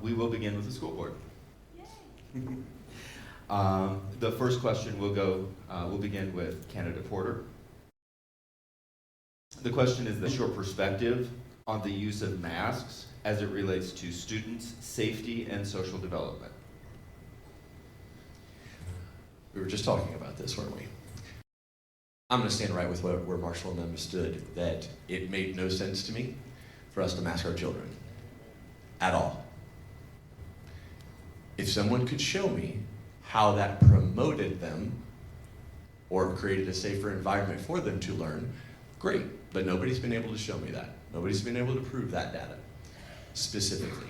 We will begin with the school board. The first question we'll begin with candidate Porter. The question is your perspective on the use of masks as it relates to students' safety and social development. We were just talking about this, weren't we? I'm going to stand right with where Marshall and them stood, that it made no sense to me for us to mask our children at all. If someone could show me how that promoted them or created a safer environment for them to learn, great. But nobody's been able to show me that. Nobody's been able to prove that data specifically.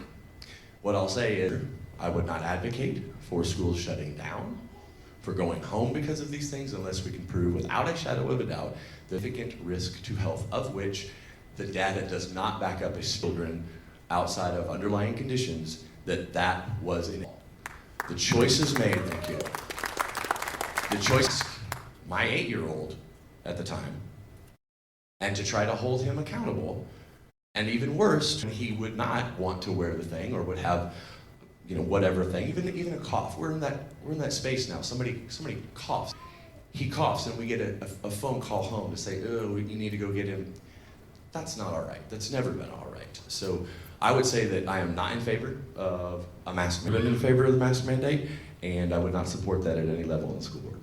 What I'll say is I would not advocate for schools shutting down, for going home because of these things, unless we can prove without a shadow of a doubt the significant risk to health of which the data does not back up as children outside of underlying conditions that was in it. The choice is made, thank you. The choice, my 8-year-old at the time, and to try to hold him accountable. And even worse, he would not want to wear the thing or would have, whatever thing, even a cough. We're in that space now. Somebody coughs. He coughs and we get a phone call home to say, oh, you need to go get him. That's not all right. That's never been all right. So I would say that I am not in favor of a mask mandate. I'm in favor of the mask mandate, and I would not support that at any level in the school board.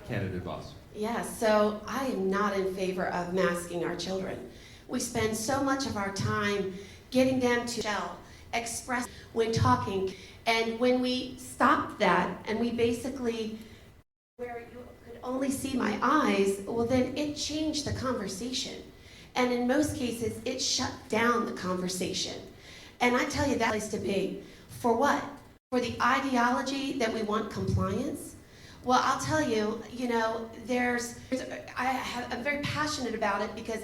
Candidate Voss. Yeah, so I am not in favor of masking our children. We spend so much of our time getting them to express when talking, and when we stopped that and we basically, where you could only see my eyes, well then it changed the conversation. And in most cases, it shut down the conversation. And I tell you, that place to be. For what? For the ideology that we want compliance? Well, I'll tell you, I'm very passionate about it because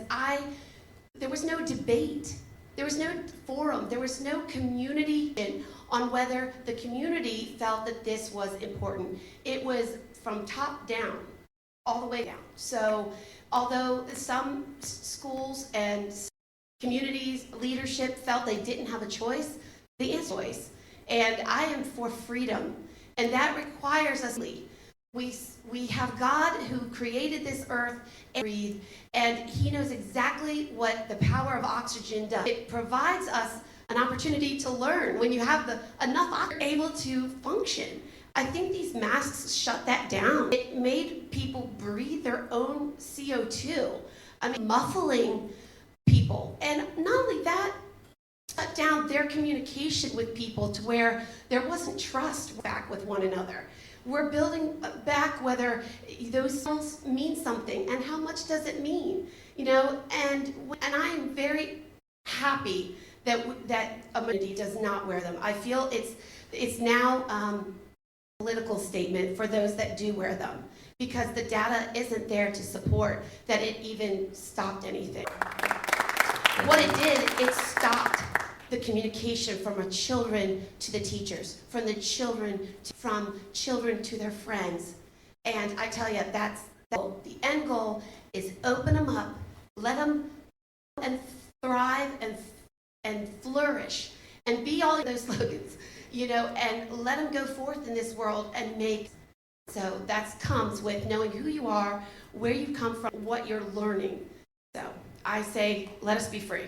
there was no debate. There was no forum. There was no community on whether the community felt that this was important. It was from top down, all the way down. So although some schools and communities, leadership felt they didn't have a choice, the answer was choice. And I am for freedom. And that requires us to lead. We have God who created this earth and breathe, and he knows exactly what the power of oxygen does. It provides us an opportunity to learn. When you have enough oxygen, you're able to function. I think these masks shut that down. It made people breathe their own CO2. Muffling people. And not only that, shut down their communication with people to where there wasn't trust back with one another. We're building back whether those songs mean something and how much does it mean, and I am very happy that a community does not wear them. I feel it's now a political statement for those that do wear them because the data isn't there to support that it even stopped anything. What it did, it stopped the communication from our children to the teachers, from children to their friends. And I tell you, that's the end goal is open them up, let them and thrive and flourish and be all those slogans, and let them go forth in this world and make. So that comes with knowing who you are, where you come from, what you're learning. So I say, let us be free.